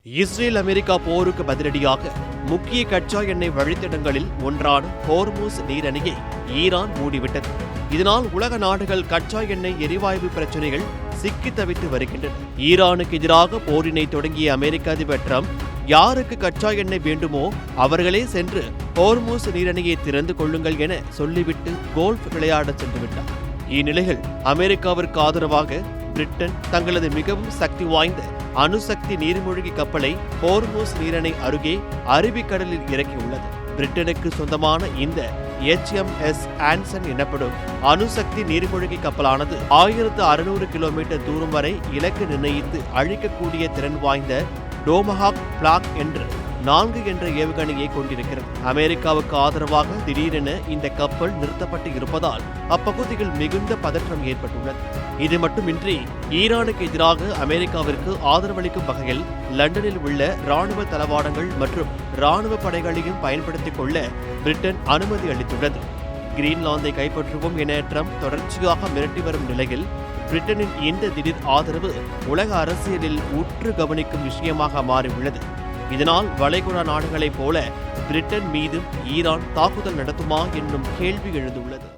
Israel America போருக்கு பதிலடியாக முக்கிய கச்சா எண்ணெய் வழித்தடங்களில் ஒன்றான ஹோர்முஸ் நீரணையை ஈரான் மூடிவிட்டது. இதனால் உலக நாடுகள் கச்சா எண்ணெய் எரிவாயு பிரச்சனைகள் சிக்கி தவித்து வருகின்றன. ஈரானுக்கு எதிராக போரினை தொடங்கிய அமெரிக்க அதிபர் டிரம்ப் யாருக்கு கச்சா எண்ணெய் வேண்டுமோ அவர்களே சென்று ஹோர்முஸ் நீரணையை திறந்து கொள்ளுங்கள் என சொல்லிவிட்டு கோல்ஃப் விளையாட சென்று விட்டார். இந்நிலையில் அமெரிக்காவிற்கு ஆதரவாக பிரிட்டன் தங்களது மிகவும் சக்தி வாய்ந்த அணுசக்தி நீர்மூழ்கி கப்பலை ஹோர்முஸ் நீரிணை அருகே அரபிக்கடலில் இறக்கியுள்ளது. பிரிட்டனுக்கு சொந்தமான இந்த HMS ஆன்சன் எனப்படும் அணுசக்தி நீர்மூழ்கி கப்பலானது 1600 கிலோமீட்டர் தூரம் வரை இலக்கு நிர்ணயித்து அழிக்கக்கூடிய திறன் வாய்ந்த டோமஹாக் பிளாக் என்று 4 என்ற ஏவுகணையை கொண்டிருக்கிறது. அமெரிக்காவுக்கு ஆதரவாக திடீரென இந்த கப்பல் நிறுத்தப்பட்டு இருப்பதால் அப்பகுதியில் மிகுந்த பதற்றம் ஏற்பட்டுள்ளது. இது மட்டுமின்றி ஈரானுக்கு எதிராக அமெரிக்காவிற்கு ஆதரவளிக்கும் வகையில் லண்டனில் உள்ள ராணுவ தளவாடங்கள் மற்றும் ராணுவ படைகளையும் பயன்படுத்திக் கொள்ள பிரிட்டன் அனுமதி அளித்துள்ளது. கிரீன்லாந்தை கைப்பற்றுவோம் என ட்ரம்ப் தொடர்ச்சியாக மிரட்டி வரும் நிலையில் பிரிட்டனின் இந்த திடீர் ஆதரவு உலக அரசியலில் உற்று கவனிக்கும் விஷயமாக மாறியுள்ளது. இதனால் வளைகுடா நாடுகளைப் போல பிரிட்டன் மீதும் ஈரான் தாக்குதல் நடத்துமா என்னும் கேள்வி எழுந்துள்ளது.